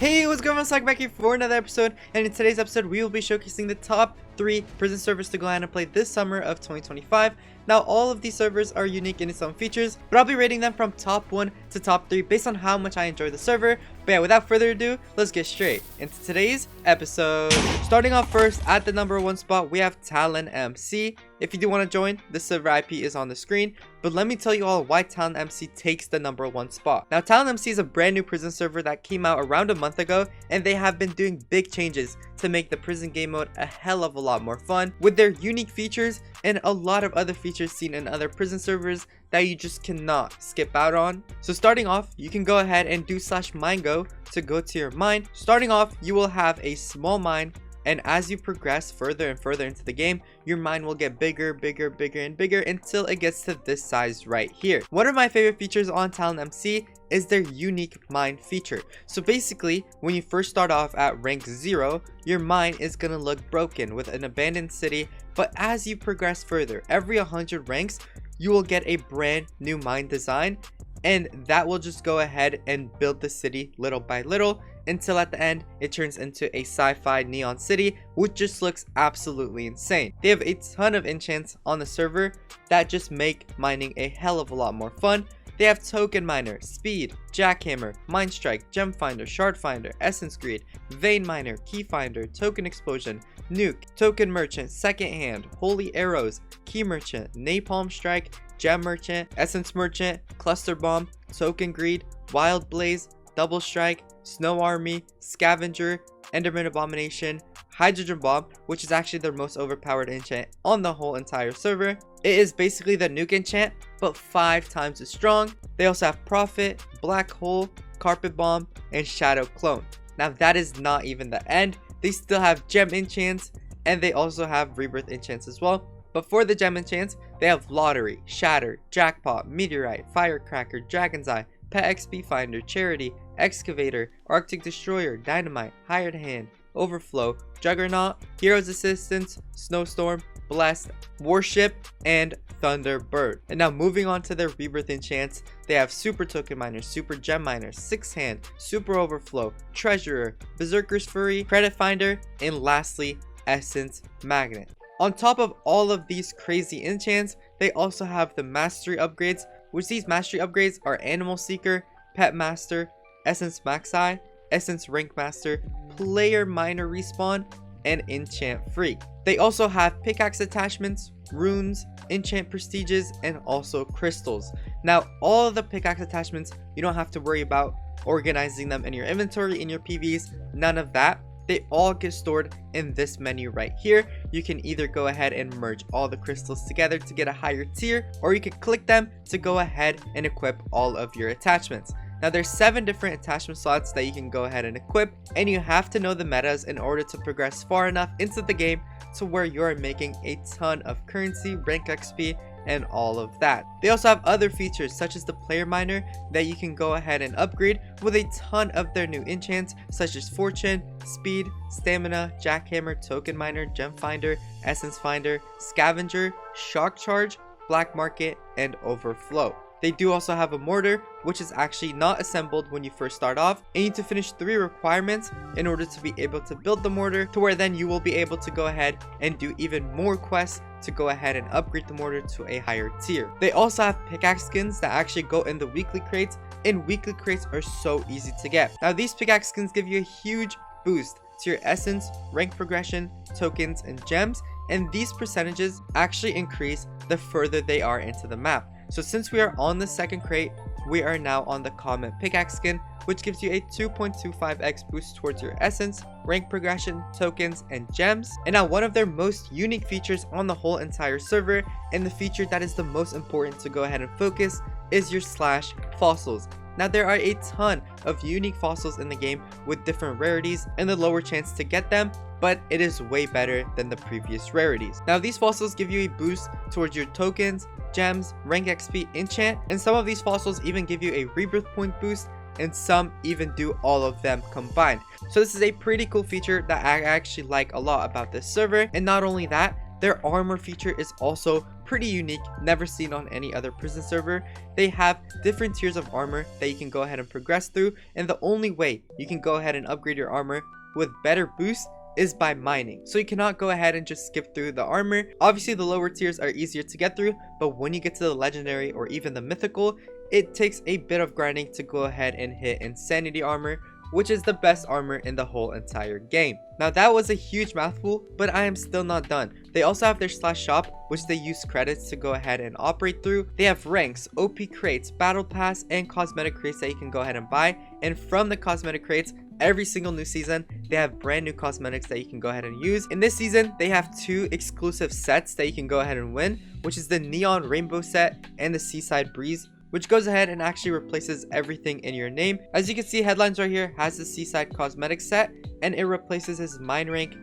Hey, what's going on? It's back here for another episode, and in today's episode we will be showcasing the top 3 prison servers to go ahead and play this summer of 2025. Now, all of these servers are unique in its own features, but I'll be rating them from top 1 to top 3 based on how much I enjoy the server. But yeah, without further ado, let's get straight into today's episode. Starting off first, at the number 1 spot, we have TalonMC. If you do want to join, the server IP is on the screen, but let me tell you all why TalonMC takes the number 1 spot. Now, TalonMC is a brand new prison server that came out around a month ago, and they have been doing big changes to make the prison game mode a hell of a lot more fun, with their unique features and a lot of other features seen in other prison servers that you just cannot skip out on. So starting off, you can go ahead and do /mine_go to go to your mine. Starting off, you will have a small mine, and as you progress further and further into the game, your mine will get bigger and bigger until it gets to this size right here. One of my favorite features on TalonMC is their unique mine feature. So basically, when you first start off at rank 0, your mine is gonna look broken with an abandoned city, but as you progress further, every 100 ranks, you will get a brand new mine design, and that will just go ahead and build the city little by little until at the end it turns into a sci-fi neon city, which just looks absolutely insane. They have a ton of enchants on the server that just make mining a hell of a lot more fun. They have Token Miner, Speed, Jackhammer, Mind Strike, Gem Finder, Shard Finder, Essence Greed, Vein Miner, Key Finder, Token Explosion, Nuke, Token Merchant, Second Hand, Holy Arrows, Key Merchant, Napalm Strike, Gem Merchant, Essence Merchant, Cluster Bomb, Token Greed, Wild Blaze, Double Strike, Snow Army, Scavenger, Enderman Abomination, Hydrogen Bomb, which is actually their most overpowered enchant on the whole entire server. It is basically the nuke enchant, but 5 times as strong. They also have Prophet, Black Hole, Carpet Bomb, and Shadow Clone. Now that is not even the end. They still have gem enchants, and they also have rebirth enchants as well. But for the gem enchants, they have Lottery, Shatter, Jackpot, Meteorite, Firecracker, Dragon's Eye, Pet XP Finder, Charity, Excavator, Arctic Destroyer, Dynamite, Hired Hand, Overflow, Juggernaut, Hero's Assistance, Snowstorm, Blessed, Warship, and Thunderbird. And now moving on to their rebirth enchants, they have Super Token Miner, Super Gem Miner, 6 Hand, Super Overflow, Treasurer, Berserker's Fury, Credit Finder, and lastly, Essence Magnet. On top of all of these crazy enchants, they also have the mastery upgrades, which these mastery upgrades are Animal Seeker, Pet Master, Essence Maxi, Essence Rank Master, Player Minor Respawn, and Enchant Freak. They also have pickaxe attachments, runes, enchant prestiges, and also crystals. Now, all of the pickaxe attachments, you don't have to worry about organizing them in your inventory, in your PVs, none of that. They all get stored in this menu right here. You can either go ahead and merge all the crystals together to get a higher tier, or you can click them to go ahead and equip all of your attachments. Now, there's 7 different attachment slots that you can go ahead and equip, and you have to know the metas in order to progress far enough into the game to where you're making a ton of currency, rank XP, and all of that. They also have other features such as the player miner that you can go ahead and upgrade with a ton of their new enchants such as Fortune, Speed, Stamina, Jackhammer, Token Miner, Gem Finder, Essence Finder, Scavenger, Shock Charge, Black Market, and Overflow. They do also have a mortar, which is actually not assembled when you first start off, and you need to finish 3 requirements in order to be able to build the mortar, to where then you will be able to go ahead and do even more quests to go ahead and upgrade the mortar to a higher tier. They also have pickaxe skins that actually go in the weekly crates, and weekly crates are so easy to get. Now, these pickaxe skins give you a huge boost to your essence, rank progression, tokens, and gems, and these percentages actually increase the further they are into the map. So since we are on the 2nd crate, we are now on the common pickaxe skin, which gives you a 2.25x boost towards your essence, rank progression, tokens, and gems. And now one of their most unique features on the whole entire server, and the feature that is the most important to go ahead and focus, is your slash fossils. Now, there are a ton of unique fossils in the game with different rarities and the lower chance to get them, but it is way better than the previous rarities. Now, these fossils give you a boost towards your tokens, gems, rank XP, enchant, and some of these fossils even give you a rebirth point boost, and some even do all of them combined. So this is a pretty cool feature that I actually like a lot about this server. And not only that, their armor feature is also pretty unique, never seen on any other prison server. They have different tiers of armor that you can go ahead and progress through, and the only way you can go ahead and upgrade your armor with better boosts is by mining. So you cannot go ahead and just skip through the armor. Obviously the lower tiers are easier to get through, but when you get to the legendary or even the mythical, it takes a bit of grinding to go ahead and hit insanity armor, which is the best armor in the whole entire game. Now that was a huge mouthful, but I am still not done. They also have their /shop, which they use credits to go ahead and operate through. They have ranks, OP crates, battle pass, and cosmetic crates that you can go ahead and buy. And from the cosmetic crates, every single new season, they have brand new cosmetics that you can go ahead and use. In this season, they have 2 exclusive sets that you can go ahead and win, which is the Neon Rainbow set and the Seaside Breeze, which goes ahead and actually replaces everything in your name. As you can see, Headlines right here has the Seaside Cosmetic set, and it replaces his mine rank,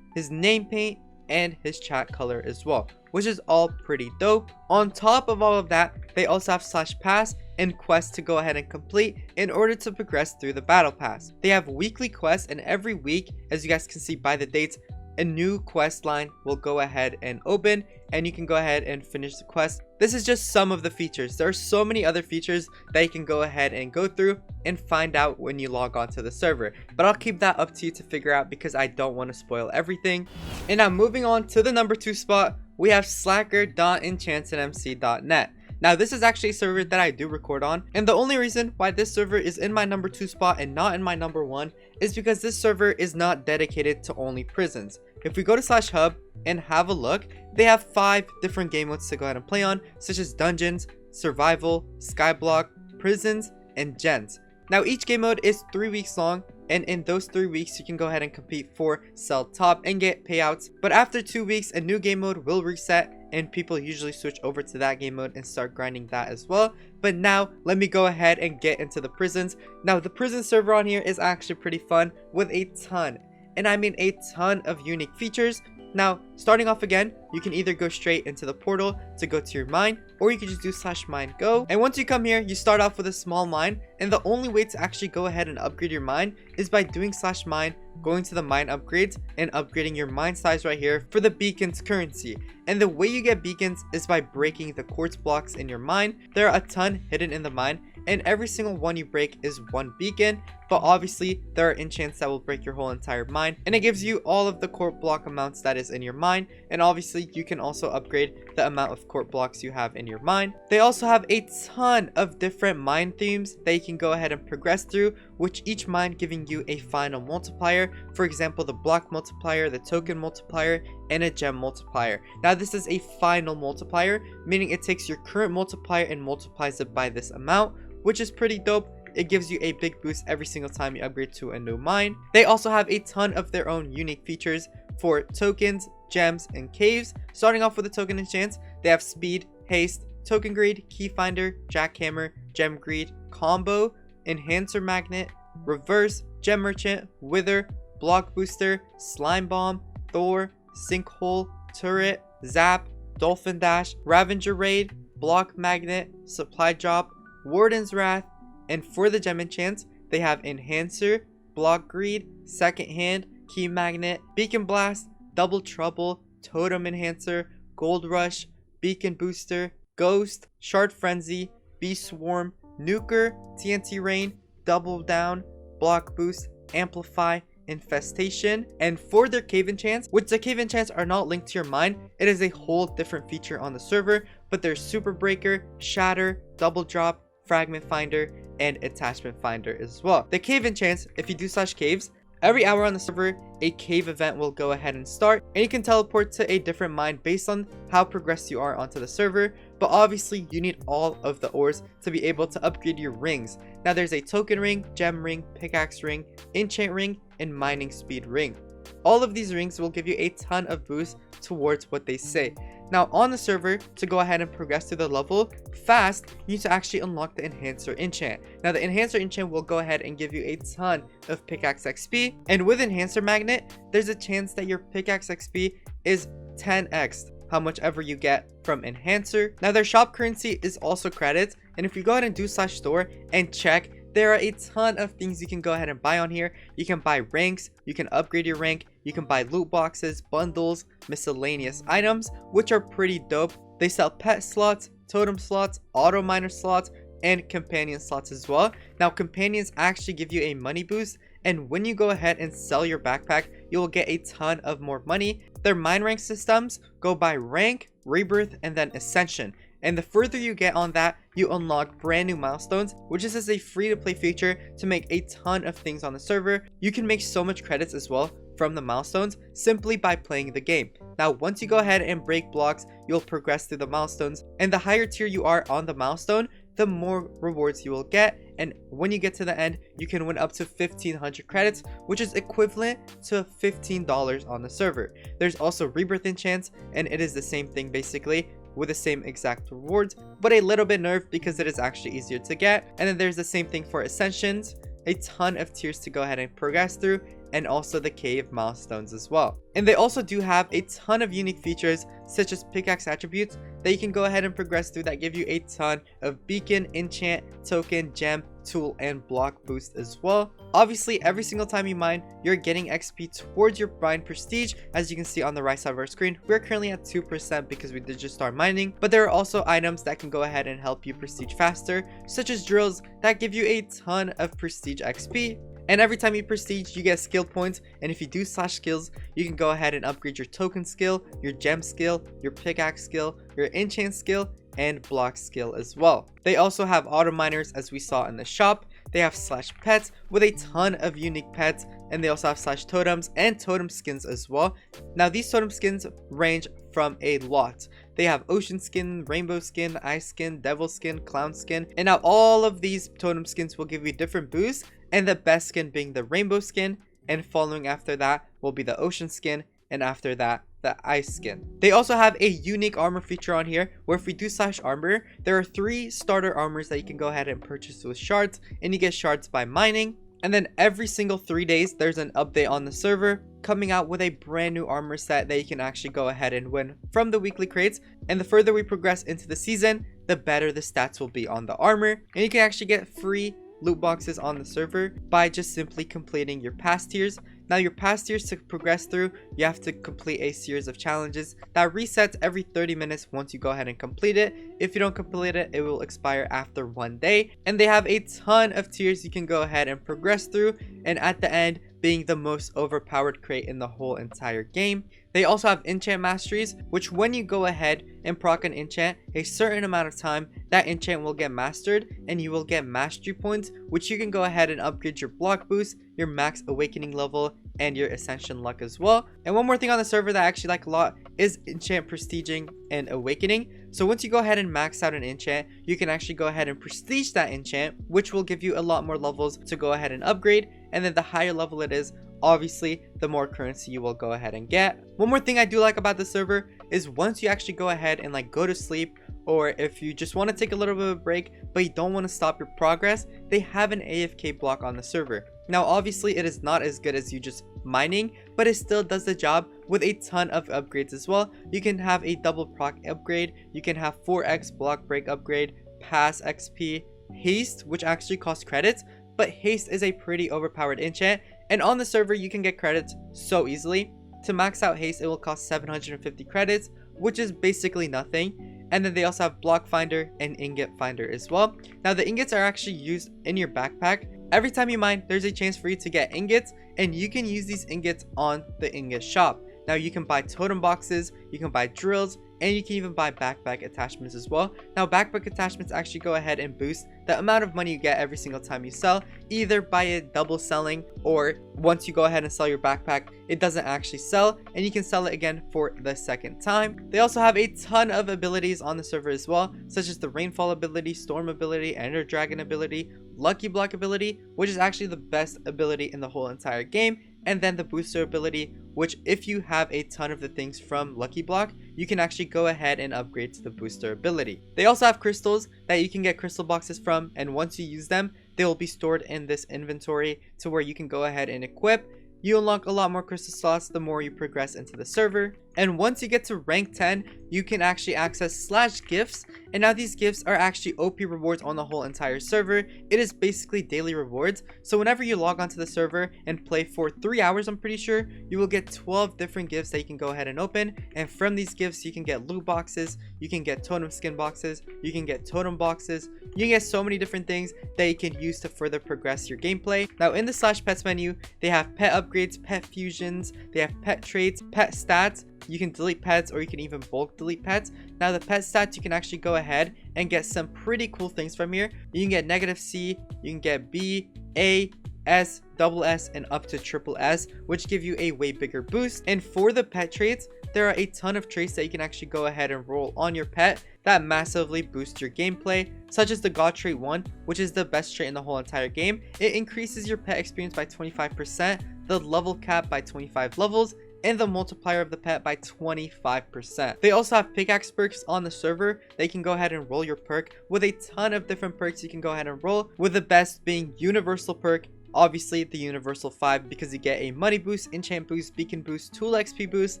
his name paint, and his chat color as well, which is all pretty dope. On top of all of that, they also have /pass and quests to go ahead and complete in order to progress through the battle pass. They have weekly quests, and every week, as you guys can see by the dates, a new quest line will go ahead and open, and you can go ahead and finish the quest. This is just some of the features. There are so many other features that you can go ahead and go through and find out when you log on to the server, but I'll keep that up to you to figure out because I don't want to spoil everything. And now moving on to the number 2 spot, we have slacker.enchantedmc.net. Now this is actually a server that I do record on, and the only reason why this server is in my number 2 spot and not in my number 1 is because this server is not dedicated to only prisons. If we go to /hub and have a look, they have 5 different game modes to go ahead and play on, such as dungeons, survival, skyblock, prisons, and gens. Now each game mode is 3 weeks long, and in those 3 weeks you can go ahead and compete for sell top and get payouts, but after 2 weeks a new game mode will reset and people usually switch over to that game mode and start grinding that as well. But now let me go ahead and get into the prisons. Now the prison server on here is actually pretty fun with a ton, and I mean a ton, of unique features. Now starting off again, you can either go straight into the portal to go to your mine, or you can just do /mine go. And once you come here, you start off with a small mine, and the only way to actually go ahead and upgrade your mine is by doing /mine, going to the mine upgrades, and upgrading your mine size right here for the beacons currency. And the way you get beacons is by breaking the quartz blocks in your mine. There are a ton hidden in the mine, and every single one you break is 1 beacon, but obviously there are enchants that will break your whole entire mine, and it gives you all of the quartz block amounts that is in your mine. And obviously you can also upgrade the amount of quartz blocks you have in your mine. They also have a ton of different mine themes that you can go ahead and progress through, which each mine giving you a final multiplier. For example, the block multiplier, the token multiplier, and a gem multiplier. Now this is a final multiplier, meaning it takes your current multiplier and multiplies it by this amount, which is pretty dope. It gives you a big boost every single time you upgrade to a new mine. They also have a ton of their own unique features for tokens, gems, and caves. Starting off with the token enchants, they have speed, haste, token greed, key finder, jackhammer, gem greed, combo, enhancer magnet, reverse, gem merchant, wither, block booster, slime bomb, Thor, sinkhole, turret, zap, dolphin dash, ravager raid, block magnet, supply drop, warden's wrath. And for the gem enchants, they have enhancer, block greed, second hand, key magnet, beacon blast, double trouble, totem enhancer, gold rush, beacon booster, ghost, shard frenzy, beast swarm, nuker, TNT rain, double down, block boost, amplify, infestation. And for their cave enchants, which the cave enchants are not linked to your mine, it is a whole different feature on the server, but there's super breaker, shatter, double drop, fragment finder, and attachment finder as well. The cave enchants, if you do /caves, every hour on the server a cave event will go ahead and start, and you can teleport to a different mine based on how progressed you are onto the server. But obviously you need all of the ores to be able to upgrade your rings. Now there's a token ring, gem ring, pickaxe ring, enchant ring, and mining speed ring. All of these rings will give you a ton of boost towards what they say. Now on the server, to go ahead and progress through the level fast, you need to actually unlock the enhancer enchant. Now the enhancer enchant will go ahead and give you a ton of pickaxe XP, and with enhancer magnet, there's a chance that your pickaxe XP is 10x how much ever you get from enhancer. Now their shop currency is also credits, and if you go ahead and do /store and check there are a ton of things you can go ahead and buy on here. You can buy ranks, you can upgrade your rank, you can buy loot boxes, bundles, miscellaneous items, which are pretty dope. They sell pet slots, totem slots, auto miner slots, and companion slots as well. Now companions actually give you a money boost, and when you go ahead and sell your backpack, you will get a ton of more money. Their mine rank systems go by rank, rebirth, and then ascension. And the further you get on that, you unlock brand new milestones, which is as a free to play feature to make a ton of things on the server. You can make so much credits as well from the milestones simply by playing the game. Now once you go ahead and break blocks, you'll progress through the milestones, and the higher tier you are on the milestone, the more rewards you will get. And when you get to the end, you can win up to 1500 credits, which is equivalent to $15 on the server. There's also rebirth enchants, and it is the same thing basically, with the same exact rewards, but a little bit nerfed because it is actually easier to get. And then there's the same thing for ascensions, a ton of tiers to go ahead and progress through, and also the cave milestones as well. And they also do have a ton of unique features such as pickaxe attributes that you can go ahead and progress through that give you a ton of beacon, enchant, token, gem, tool, and block boost as well. Obviously, every single time you mine, you're getting XP towards your mine prestige. As you can see on the right side of our screen, we're currently at 2% because we did just start mining, but there are also items that can go ahead and help you prestige faster, such as drills that give you a ton of prestige XP. And every time you prestige, you get skill points, and if you do slash skills, you can go ahead and upgrade your token skill, your gem skill, your pickaxe skill, your enchant skill, and block skill as well. They also have auto miners, as we saw in the shop. They have slash pets with a ton of unique pets, and they also have slash totems and totem skins as well. Now these totem skins range from a lot. They have ocean skin, rainbow skin, ice skin, devil skin, clown skin, and now all of these totem skins will give you different boosts, and the best skin being the rainbow skin, and following after that will be the ocean skin, and after that the ice skin. They also have a unique armor feature on here where if we do slash armor, there are 3 starter armors that you can go ahead and purchase with shards, and you get shards by mining. And then every single 3 days there's an update on the server coming out with a brand new armor set that you can actually go ahead and win from the weekly crates. And the further we progress into the season, the better the stats will be on the armor, and you can actually get free loot boxes on the server by just simply completing your past tiers. Now your past tiers to progress through, you have to complete a series of challenges that resets every 30 minutes once you go ahead and complete it. If you don't complete it, it will expire after 1 day. And they have a ton of tiers you can go ahead and progress through, and at the end being the most overpowered crate in the whole entire game. They also have enchant masteries, which when you go ahead and proc an enchant a certain amount of time, that enchant will get mastered and you will get mastery points, which you can go ahead and upgrade your block boost, your max awakening level, and your ascension luck as well. And one more thing on the server that I actually like a lot is enchant prestiging and awakening. So once you go ahead and max out an enchant, you can actually go ahead and prestige that enchant, which will give you a lot more levels to go ahead and upgrade. And then the higher level it is, obviously the more currency you will go ahead and get. One more thing I do like about the server is once you actually go ahead and like go to sleep, or if you just want to take a little bit of a break but you don't want to stop your progress, they have an AFK block on the server. Now obviously it is not as good as you just mining, but it still does the job with a ton of upgrades as well. You can have a double proc upgrade, you can have 4x block break upgrade, pass XP, haste, which actually costs credits, but haste is a pretty overpowered enchant, and on the server you can get credits so easily. To max out haste, it will cost 750 credits, which is basically nothing. And then they also have block finder and ingot finder as well. Now the ingots are actually used in your backpack. Every time you mine, there's a chance for you to get ingots, and you can use these ingots on the ingot shop. Now you can buy totem boxes, you can buy drills, and you can even buy backpack attachments as well. Now backpack attachments actually go ahead and boost the amount of money you get every single time you sell, either by it double selling, or once you go ahead and sell your backpack, it doesn't actually sell and you can sell it again for the second time. They also have a ton of abilities on the server as well, such as the rainfall ability, storm ability, ender dragon ability, lucky block ability, which is actually the best ability in the whole entire game, and then the booster ability, which if you have a ton of the things from lucky block, you can actually go ahead and upgrade to the booster ability. They also have crystals that you can get crystal boxes from, and once you use them, they will be stored in this inventory to where you can go ahead and equip. You unlock a lot more crystal slots the more you progress into the server. And once you get to rank 10, you can actually access /gifts, and now these gifts are actually OP rewards on the whole entire server. It is basically daily rewards, so whenever you log onto the server and play for 3 hours, I'm pretty sure, you will get 12 different gifts that you can go ahead and open, and from these gifts you can get loot boxes, you can get totem skin boxes, you can get totem boxes, you can get so many different things that you can use to further progress your gameplay. Now in the /pets menu, they have pet upgrades, pet fusions, they have pet traits, pet stats. You can delete pets, or you can even bulk delete pets. Now the pet stats, you can actually go ahead and get some pretty cool things from here. You can get -C, you can get B, A, S, double S, and up to triple S, which give you a way bigger boost. And for the pet traits, there are a ton of traits that you can actually go ahead and roll on your pet that massively boost your gameplay, such as the God Trait 1, which is the best trait in the whole entire game. It increases your pet experience by 25%, the level cap by 25 levels, and the multiplier of the pet by 25%. They also have pickaxe perks on the server. They can go ahead and roll your perk with a ton of different perks you can go ahead and roll, with the best being universal perk. Obviously the universal 5, because you get a money boost, enchant boost, beacon boost, tool XP boost,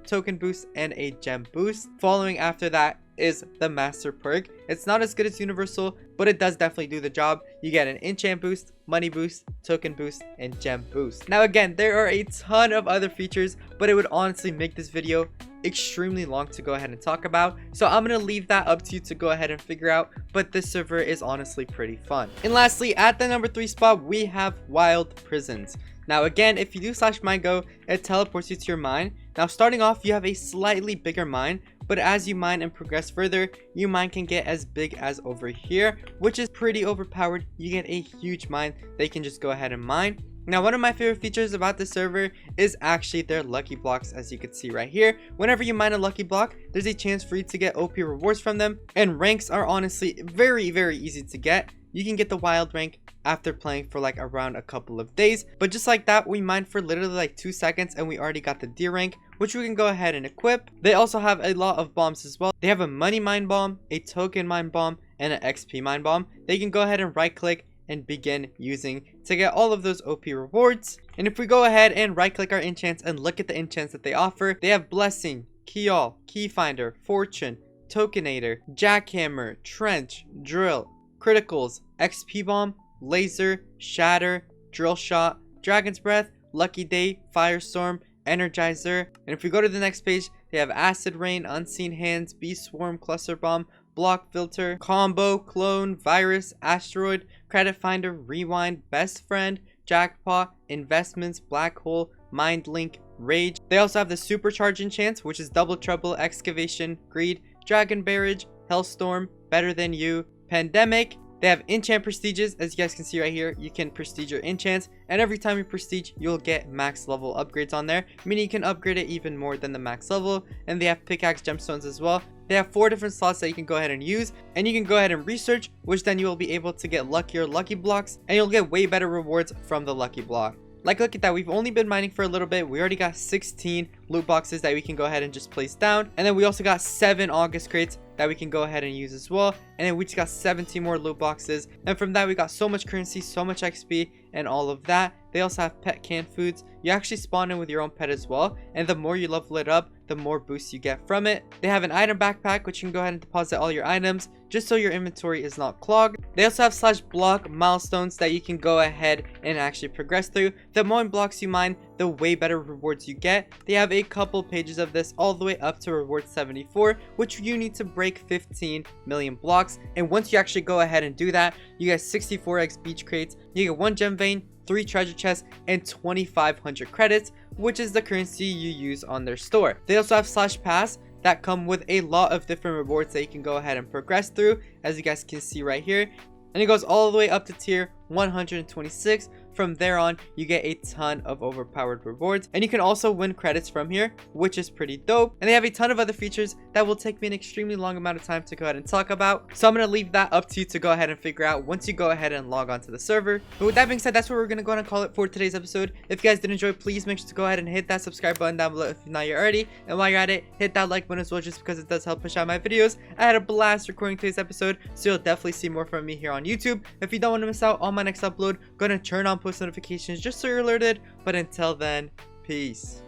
token boost, and a gem boost. Following after that is the master perk. It's not as good as universal, but it does definitely do the job. You get an enchant boost, money boost, token boost, and gem boost. Now again, there are a ton of other features, but it would honestly make this video extremely long to go ahead and talk about, so I'm gonna leave that up to you to go ahead and figure out, but this server is honestly pretty fun. And lastly, at the number 3 spot, we have Wild Prisons. Now again, if you do /mine_go, it teleports you to your mine. Now starting off, you have a slightly bigger mine, but as you mine and progress further, your mine can get as big as over here, which is pretty overpowered. You get a huge mine that you can just go ahead and mine. Now one of my favorite features about this server is actually their lucky blocks, as you can see right here. Whenever you mine a lucky block, there's a chance for you to get OP rewards from them, and ranks are honestly very easy to get. You can get the wild rank after playing for like around a couple of days, but just like that, we mined for literally like 2 seconds and we already got the deer rank, which we can go ahead and equip. They also have a lot of bombs as well. They have a money mine bomb, a token mine bomb, and an XP mine bomb. They can go ahead and right click and begin using to get all of those OP rewards. And if we go ahead and right click our enchants and look at the enchants that they offer, they have Blessing, Key All, Key Finder, Fortune, Tokenator, Jackhammer, Trench, Drill, Criticals, XP Bomb, Laser, Shatter, Drill Shot, Dragon's Breath, Lucky Day, Firestorm, Energizer. And if we go to the next page, they have Acid Rain, Unseen Hands, Bee Swarm, Cluster Bomb, Block Filter, Combo, Clone, Virus, Asteroid, Credit Finder, Rewind, Best Friend, Jackpot, Investments, Black Hole, Mind Link, Rage. They also have the Supercharge enchants, which is Double Trouble, Excavation, Greed, Dragon Barrage, Hellstorm, Better Than You, Pandemic. They have enchant prestiges, as you guys can see right here. You can prestige your enchants, and every time you prestige, you'll get max level upgrades on there, meaning you can upgrade it even more than the max level. And they have pickaxe gemstones as well. They have 4 different slots that you can go ahead and use, and you can go ahead and research, which then you will be able to get luckier lucky blocks, and you'll get way better rewards from the lucky block. Like, look at that, we've only been mining for a little bit. We already got 16 loot boxes that we can go ahead and just place down, and then we also got 7 August crates that we can go ahead and use as well. And then we just got 17 more loot boxes, and from that we got so much currency, so much XP, and all of that. They also have pet canned foods. You actually spawn in with your own pet as well, and the more you level it up, the more boosts you get from it. They have an item backpack, which you can go ahead and deposit all your items just so your inventory is not clogged. They also have /block milestones that you can go ahead and actually progress through. The more blocks you mine, the way better rewards you get. They have a couple pages of this all the way up to reward 74, which you need to break 15 million blocks. And once you actually go ahead and do that, you get 64x beach crates, you get 1 gem vein, 3 treasure chests, and 2500 credits, which is the currency you use on their store. They also have /pass that come with a lot of different rewards that you can go ahead and progress through, as you guys can see right here. And it goes all the way up to tier 126. From there on, you get a ton of overpowered rewards, and you can also win credits from here, which is pretty dope. And they have a ton of other features that will take me an extremely long amount of time to go ahead and talk about, so I'm going to leave that up to you to go ahead and figure out once you go ahead and log on to the server. But with that being said, that's what we're going to go ahead and call it for today's episode. If you guys did enjoy, please make sure to go ahead and hit that subscribe button down below if you're not yet already, and while you're at it, hit that like button as well, just because it does help push out my videos. I had a blast recording today's episode, so you'll definitely see more from me here on YouTube. If you don't want to miss out on my next upload, go ahead and turn on post notifications just so you're alerted. But until then, peace.